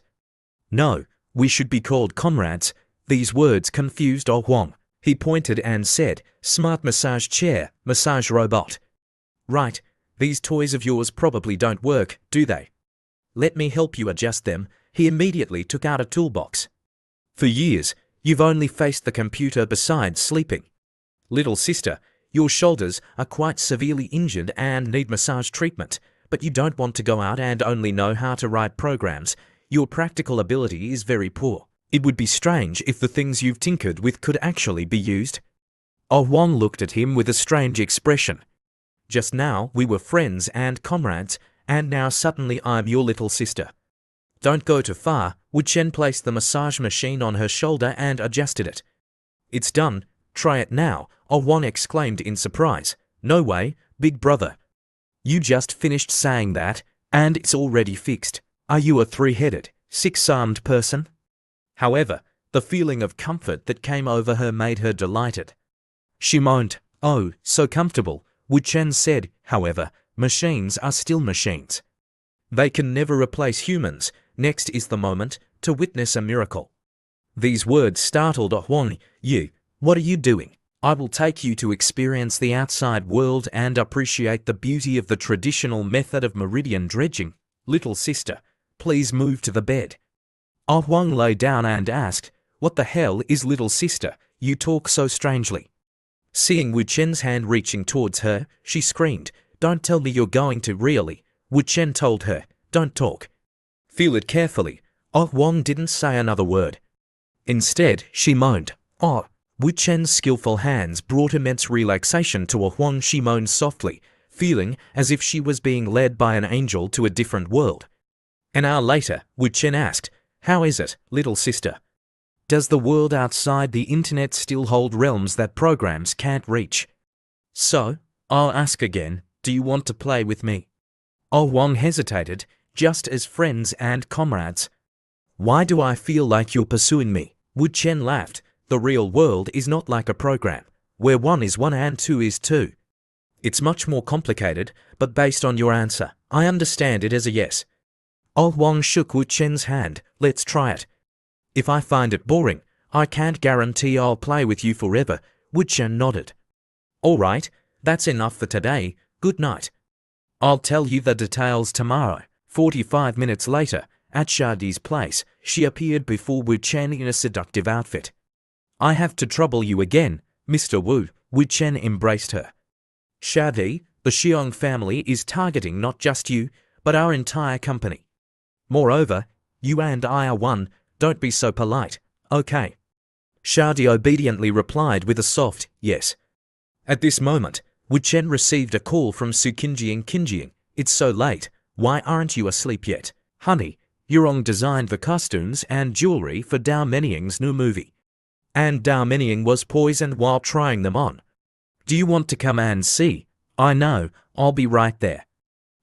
No, we should be called comrades. These words confused Oh-Won. He pointed and said, smart massage chair, massage robot. Right, these toys of yours probably don't work, do they? Let me help you adjust them. He immediately took out a toolbox. For years, you've only faced the computer besides sleeping. Little sister, your shoulders are quite severely injured and need massage treatment, but you don't want to go out and only know how to write programs. Your practical ability is very poor. It would be strange if the things you've tinkered with could actually be used. Oh-Won looked at him with a strange expression. Just now we were friends and comrades, and now suddenly I'm your little sister. Don't go too far. Wu Chen placed the massage machine on her shoulder and adjusted it. It's done. Try it now, Oh-Won exclaimed in surprise. No way, big brother. You just finished saying that, and it's already fixed. Are you a three-headed, six-armed person? However, the feeling of comfort that came over her made her delighted. She moaned, oh, so comfortable. Wu Chen said, however, machines are still machines. They can never replace humans. Next is the moment to witness a miracle. These words startled Oh-Won. You, what are you doing? I will take you to experience the outside world and appreciate the beauty of the traditional method of meridian dredging. Little sister, please move to the bed. Oh-Won lay down and asked, what the hell is little sister? You talk so strangely. Seeing Wu Chen's hand reaching towards her, she screamed, don't tell me you're going to really. Wu Chen told her, don't talk. Feel it carefully. Oh-Won didn't say another word. Instead, she moaned, oh. Wu Chen's skillful hands brought immense relaxation to Oh-Won. She moaned softly, feeling as if she was being led by an angel to a different world. An hour later, Wu Chen asked, how is it, little sister? Does the world outside the internet still hold realms that programs can't reach? So, I'll ask again, Do you want to play with me? Oh Wang hesitated, just as friends and comrades. Why do I feel like you're pursuing me? Wu Chen laughed. The real world is not like a program, where 1 is 1 and 2 is 2. It's much more complicated, but based on your answer, I understand it as a yes. Oh Wang shook Wu Chen's hand. Let's try it. If I find it boring, I can't guarantee I'll play with you forever. Wu Chen nodded. All right, that's enough for today. Good night. I'll tell you the details tomorrow. 45 minutes later, at Shadi's place, she appeared before Wu Chen in a seductive outfit. I have to trouble you again, Mr. Wu. Wu Chen embraced her. Shadi, the Xiong family is targeting not just you, but our entire company. Moreover, you and I are one. Don't be so polite, okay? Shadi obediently replied with a soft yes. At this moment, Wu Chen received a call from Su Qingjing. Qingjing, it's so late, why aren't you asleep yet? Honey, Yurong designed the costumes and jewelry for Dao Meniying's new movie. And Dao Menying was poisoned while trying them on. Do you want to come and see? I know, I'll be right there.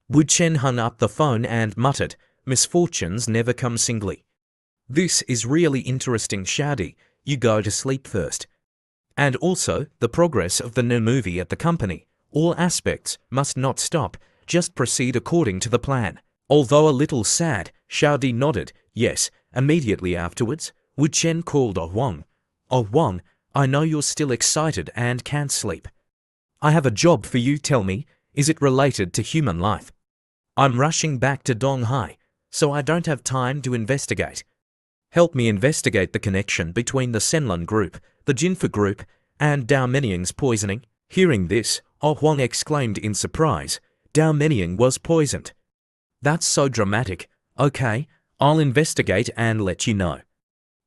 Wu Chen hung up the phone and muttered, misfortunes never come singly. This is really interesting, Shadi. You go to sleep first. And also, the progress of the new movie at the company. All aspects must not stop, just proceed according to the plan. Although a little sad, Shadi nodded, yes. Immediately afterwards, Wu Chen called Oh Wang. Oh Wang, I know you're still excited and can't sleep. I have a job for you, tell me, is it related to human life? I'm rushing back to Donghai, so I don't have time to investigate. Help me investigate the connection between the Senlun group, the Jinfa group, and Dao Meniying's poisoning. Hearing this, Oh Wang exclaimed in surprise, Dao Meniying was poisoned. That's so dramatic. Okay, I'll investigate and let you know.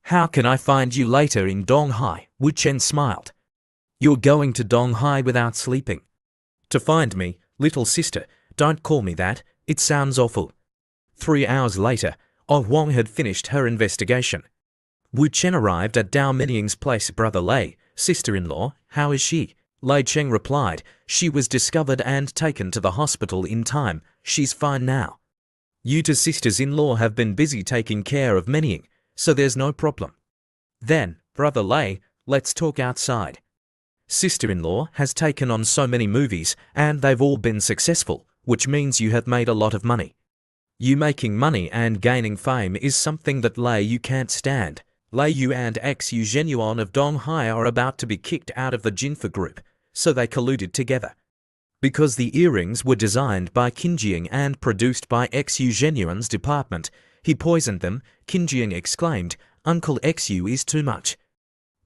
How can I find you later in Donghai? Wu Chen smiled. You're going to Donghai without sleeping. To find me, little sister, don't call me that, it sounds awful. 3 hours later, Oh Wang had finished her investigation. Wu Chen arrived at Dao Meniying's place. Brother Lei, sister-in-law, how is she? Lei Cheng replied, she was discovered and taken to the hospital in time, she's fine now. You two sisters-in-law have been busy taking care of Meniying, so there's no problem. Then, Brother Lei, let's talk outside. Sister-in-law has taken on so many movies and they've all been successful, which means you have made a lot of money. You making money and gaining fame is something that Lei Yu can't stand. Lei Yu and Xu Zhenyuan of Donghai are about to be kicked out of the Jinfa group, so they colluded together. Because the earrings were designed by Qingjing and produced by Xu Zhenyuan's department, he poisoned them. Qingjing exclaimed, Uncle Xu is too much.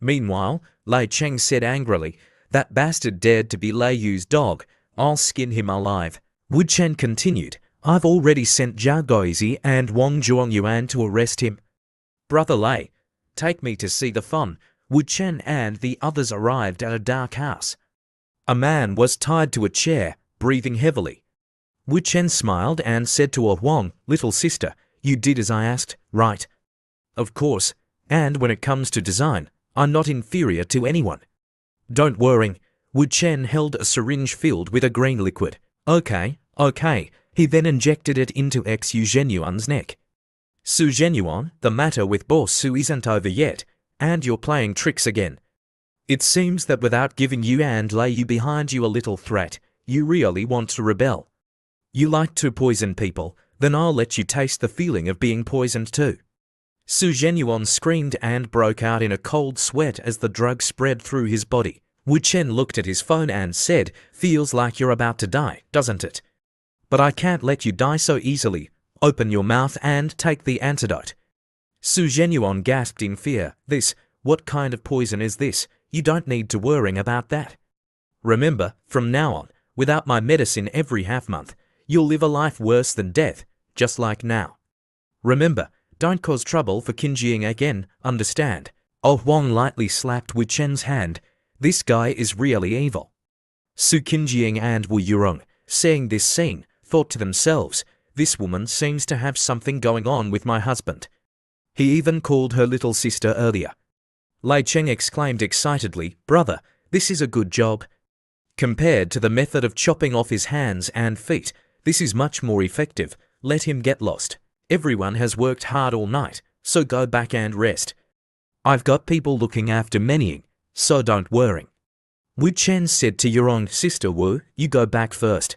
Meanwhile, Lei Cheng said angrily, that bastard dared to be Lei Yu's dog, I'll skin him alive. Wu Chen continued, I've already sent Zhao Guozi and Wang Zhuangyuan to arrest him. Brother Lei, take me to see the fun. Wu Chen and the others arrived at a dark house. A man was tied to a chair, breathing heavily. Wu Chen smiled and said to Oh Wang, little sister, you did as I asked, right? Of course, and when it comes to design, I'm not inferior to anyone. Don't worry. Wu Chen held a syringe filled with a green liquid. Okay. He then injected it into Xu Zhenyuan's neck. Su Zhenyuan, the matter with Boss Su isn't over yet, and you're playing tricks again. It seems that without giving you and Lei Yu behind you a little threat, you really want to rebel. You like to poison people, then I'll let you taste the feeling of being poisoned too. Su Zhenyuan screamed and broke out in a cold sweat as the drug spread through his body. Wu Chen looked at his phone and said, feels like you're about to die, doesn't it? But I can't let you die so easily. Open your mouth and take the antidote. Su Zhenyuan gasped in fear. What kind of poison is this? You don't need to worry about that. Remember, from now on, without my medicine every half-month, you'll live a life worse than death, just like now. Remember, don't cause trouble for Qingjing again, understand? Oh Wang lightly slapped Wu Chen's hand. This guy is really evil. Su Qingjing and Wu Yurong, seeing this scene, thought to themselves, this woman seems to have something going on with my husband. He even called her little sister earlier. Lei Cheng exclaimed excitedly, brother, this is a good job. Compared to the method of chopping off his hands and feet, this is much more effective. Let him get lost. Everyone has worked hard all night, so go back and rest. I've got people looking after Menying, so don't worry. Wu Chen said to your own sister Wu, you go back first.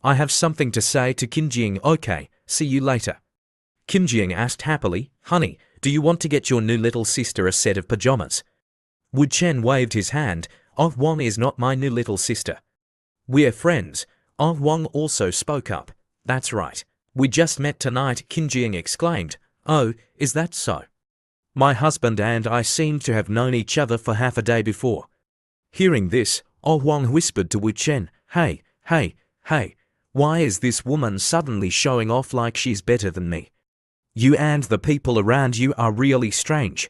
I have something to say to Qinjing. Okay, see you later. Qinjing asked happily, honey, do you want to get your new little sister a set of pajamas? Wu Chen waved his hand. Oh Wang is not my new little sister. We're friends. Oh Wang also spoke up. That's right. We just met tonight, Qinjing exclaimed. Oh, is that so? My husband and I seem to have known each other for half a day before. Hearing this, Oh Wang whispered to Wu Chen, hey, why is this woman suddenly showing off like she's better than me? You and the people around you are really strange.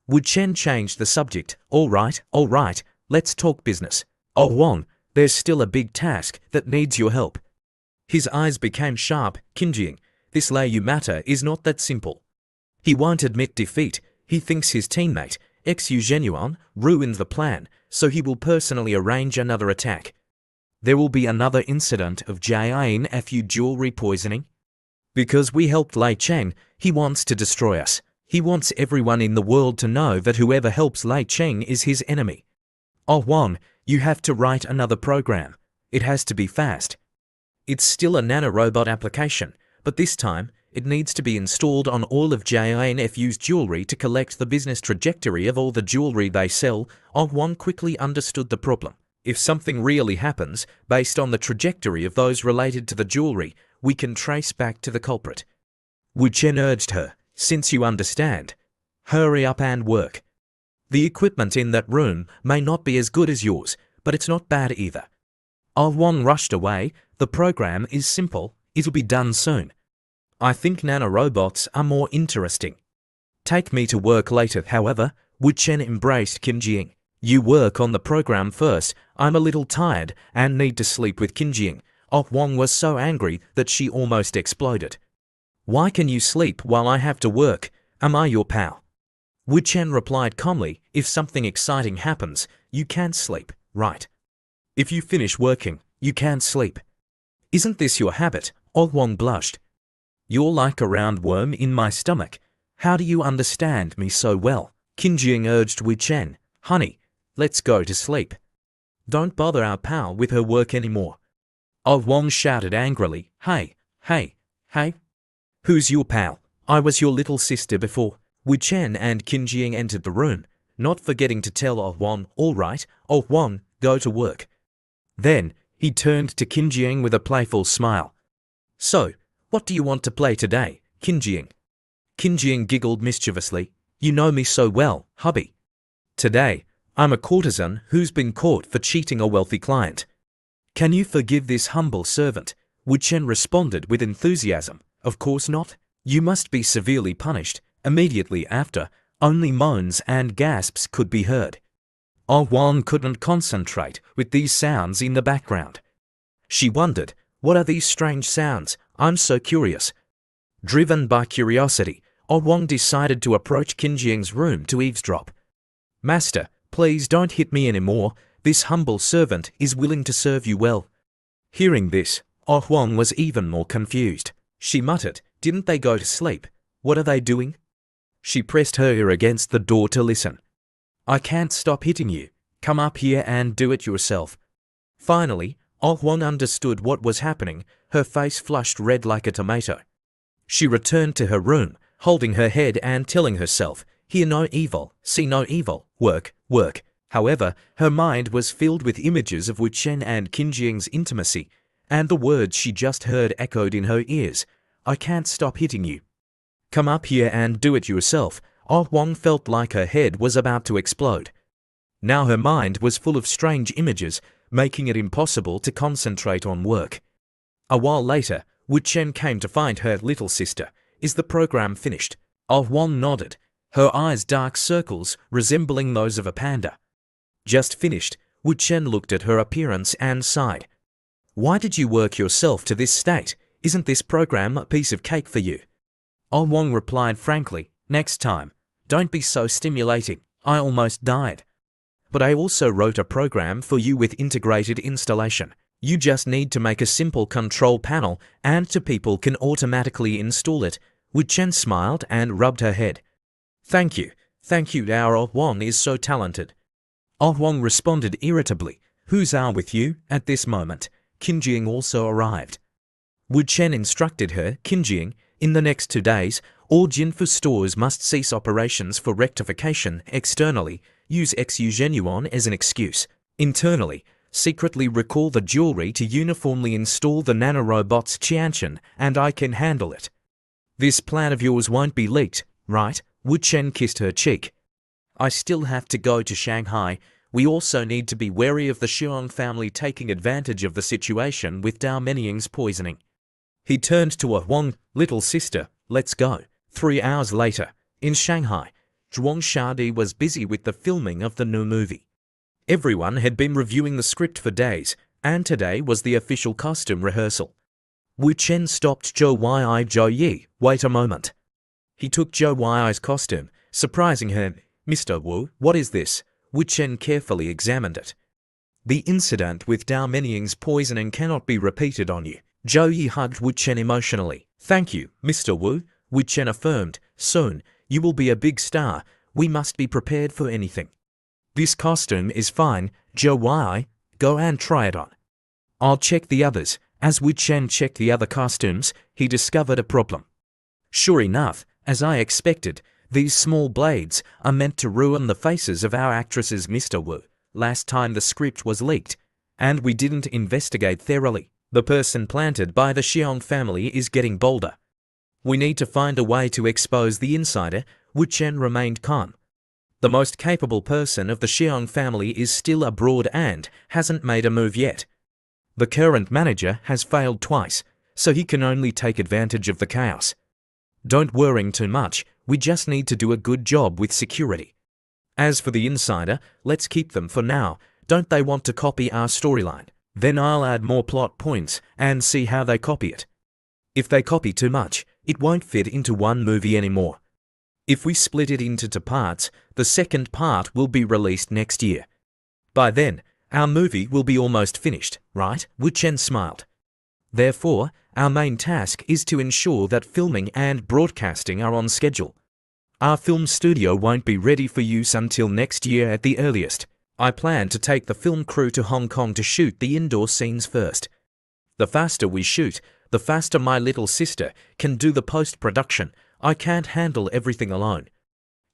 Wu Chen changed the subject. All right, let's talk business. Oh Wang, there's still a big task that needs your help. His eyes became sharp. Qinjing, this lay you matter is not that simple. He won't admit defeat. He thinks his teammate, Xu Zhenyuan, ruined the plan, so he will personally arrange another attack. There will be another incident of JINFU jewelry poisoning. Because we helped Lei Cheng, he wants to destroy us. He wants everyone in the world to know that whoever helps Lei Cheng is his enemy. Oh Wang, you have to write another program. It has to be fast. It's still a nanorobot application, but this time, it needs to be installed on all of JINFU's jewelry to collect the business trajectory of all the jewelry they sell. Oh Wang quickly understood the problem. If something really happens, based on the trajectory of those related to the jewelry, we can trace back to the culprit. Wu Chen urged her, since you understand, hurry up and work. The equipment in that room may not be as good as yours, but it's not bad either. Oh Wang rushed away. The program is simple. It'll be done soon. I think nanorobots are more interesting. Take me to work later, however. Wu Chen embraced Qinjing. You work on the program first. I'm a little tired and need to sleep with Qinjing. Oh Wang was so angry that she almost exploded. Why can you sleep while I have to work? Am I your pal? Wu Chen replied calmly, if something exciting happens, you can't sleep, right? If you finish working, you can't sleep. Isn't this your habit? Oh Wang blushed. You're like a round worm in my stomach. How do you understand me so well? Qinjing urged Wu Chen. Honey, let's go to sleep. Don't bother our pal with her work anymore. Oh Wang shouted angrily. Hey. Who's your pal? I was your little sister before. Wu Chen and Qinjing entered the room, not forgetting to tell Oh Wang, all right, Oh Wang, go to work. Then, he turned to Qinjing with a playful smile. So, what do you want to play today, Qinjing? Qinjing giggled mischievously. You know me so well, hubby. Today, I'm a courtesan who's been caught for cheating a wealthy client. Can you forgive this humble servant? Wu Chen responded with enthusiasm. Of course not. You must be severely punished. Immediately after, only moans and gasps could be heard. Oh Wang couldn't concentrate with these sounds in the background. She wondered, what are these strange sounds? I'm so curious. Driven by curiosity, Oh Wang decided to approach Qinjing's room to eavesdrop. Master, please don't hit me anymore. This humble servant is willing to serve you well. Hearing this, Oh Wang was even more confused. She muttered, didn't they go to sleep? What are they doing? She pressed her ear against the door to listen. I can't stop hitting you. Come up here and do it yourself. Finally, Oh Wang understood what was happening. Her face flushed red like a tomato. She returned to her room, holding her head and telling herself, hear no evil, see no evil, work. However, her mind was filled with images of Wu Chen and Qinjing's intimacy, and the words she just heard echoed in her ears. I can't stop hitting you. Come up here and do it yourself. Oh Wang felt like her head was about to explode. Now her mind was full of strange images, making it impossible to concentrate on work. A while later, Wu Chen came to find her little sister. Is the program finished? Oh Wang nodded, her eyes dark circles resembling those of a panda. Just finished. Wu Chen looked at her appearance and sighed. Why did you work yourself to this state? Isn't this program a piece of cake for you? Oh Wang replied frankly, next time. Don't be so stimulating. I almost died. but I also wrote a program for you with integrated installation. You just need to make a simple control panel and two people can automatically install it. Wu Chen smiled and rubbed her head. Thank you, our Oh Wong is so talented. Oh Wong responded irritably. Who's with you at this moment? Qin Jing also arrived. Wu Chen instructed her, Qin Jing, in the next 2 days, all Jinfu stores must cease operations for rectification externally. Use XU Genuine as an excuse. Internally, secretly recall the jewelry to uniformly install the nanorobots Qianchen, and I can handle it. This plan of yours won't be leaked, right? Wu Chen kissed her cheek. I still have to go to Shanghai. We also need to be wary of the Xiong family taking advantage of the situation with Dao Menying's poisoning. He turned to Ah Wong, little sister, let's go. 3 hours later, in Shanghai, Zhuang Shadi was busy with the filming of the new movie. Everyone had been reviewing the script for days, and today was the official costume rehearsal. Wu Chen stopped Zhou Zhou Yi. Wait a moment. He took Zhou Yi's costume, surprising her. Mr. Wu, what is this? Wu Chen carefully examined it. The incident with Dao Menying's poisoning cannot be repeated on you. Zhou Yi hugged Wu Chen emotionally. Thank you, Mr. Wu, Wu Chen affirmed. Soon, you will be a big star. We must be prepared for anything. This costume is fine, Zhou Yi. Go and try it on. I'll check the others. As Wu Chen checked the other costumes, he discovered a problem. Sure enough, as I expected, these small blades are meant to ruin the faces of our actresses, Mr. Wu. Last time the script was leaked, and we didn't investigate thoroughly. The person planted by the Xiong family is getting bolder. We need to find a way to expose the insider. Wu Chen remained calm. The most capable person of the Xiong family is still abroad and hasn't made a move yet. The current manager has failed twice, so he can only take advantage of the chaos. Don't worry too much, we just need to do a good job with security. As for the insider, let's keep them for now. Don't they want to copy our storyline? Then I'll add more plot points and see how they copy it. If they copy too much, it won't fit into one movie anymore. If we split it into 2 parts, the second part will be released next year. By then, our movie will be almost finished, right? Wu Chen smiled. Therefore, our main task is to ensure that filming and broadcasting are on schedule. Our film studio won't be ready for use until next year at the earliest. I plan to take the film crew to Hong Kong to shoot the indoor scenes first. The faster we shoot, the faster my little sister can do the post-production. I can't handle everything alone.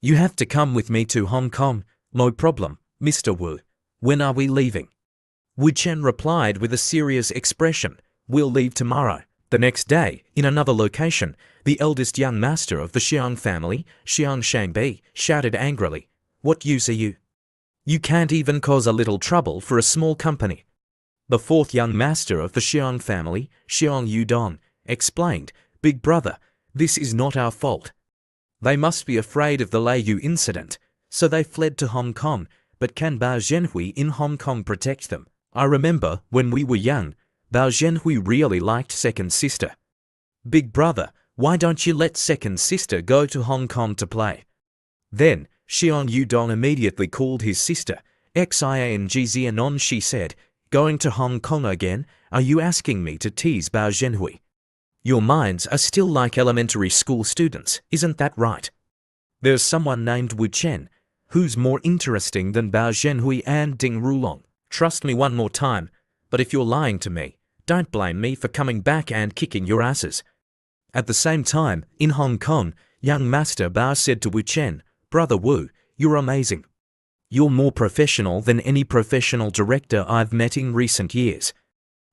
You have to come with me to Hong Kong. No problem, Mr. Wu. When are we leaving? Wu Chen replied with a serious expression. We'll leave tomorrow. The next day, in another location, the eldest young master of the Xiong family, Xiong Shangbi, shouted angrily, What use are you? You can't even cause a little trouble for a small company. The 4th young master of the Xiong family, Xiong Yudong, explained, Big brother, this is not our fault. They must be afraid of the Leiyu incident, so they fled to Hong Kong, but can Bao Zhenhui in Hong Kong protect them? I remember, when we were young, Bao Zhenhui really liked second sister. Big brother, why don't you let second sister go to Hong Kong to play? Then, Xiong Yudong immediately called his sister, Xiang Zianon. She said, Going to Hong Kong again? Are you asking me to tease Bao Zhenhui? Your minds are still like elementary school students, isn't that right? There's someone named Wu Chen, who's more interesting than Bao Zhenhui and Ding Rulong. Trust me one more time, but if you're lying to me, don't blame me for coming back and kicking your asses. At the same time, in Hong Kong, young Master Bao said to Wu Chen, Brother Wu, you're amazing. You're more professional than any professional director I've met in recent years.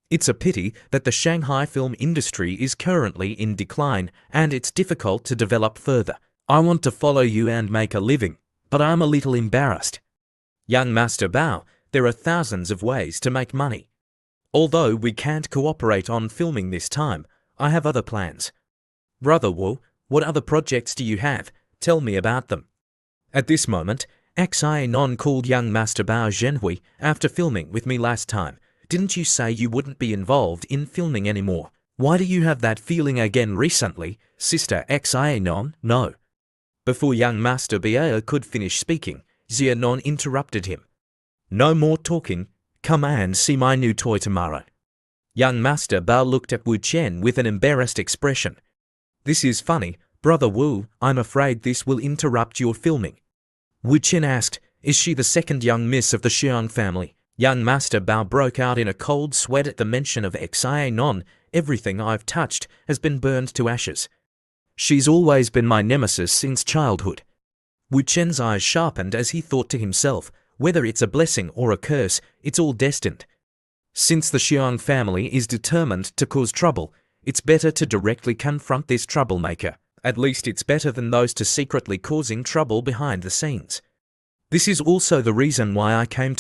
It's a pity that the Shanghai film industry is currently in decline and it's difficult to develop further. I want to follow you and make a living, but I'm a little embarrassed. Young Master Bao, there are thousands of ways to make money. Although we can't cooperate on filming this time, I have other plans. Brother Wu, what other projects do you have? Tell me about them. At this moment, Xiaonon called young Master Bao Zhenhui after filming with me last time. Didn't you say you wouldn't be involved in filming anymore? Why do you have that feeling again recently, Sister Xiaonon? No. Before young Master Bao could finish speaking, Zianon interrupted him. No more talking. Come and see my new toy tomorrow. Young Master Bao looked at Wu Chen with an embarrassed expression. This is funny, Brother Wu. I'm afraid this will interrupt your filming. Wu Chen asked, is she the second young miss of the Xiang family? Young Master Bao broke out in a cold sweat at the mention of Xia Non. Everything I've touched has been burned to ashes. She's always been my nemesis since childhood. Wu Chen's eyes sharpened as he thought to himself, whether it's a blessing or a curse, it's all destined. Since the Xiang family is determined to cause trouble, it's better to directly confront this troublemaker. At least it's better than those to secretly causing trouble behind the scenes. This is also the reason why I came to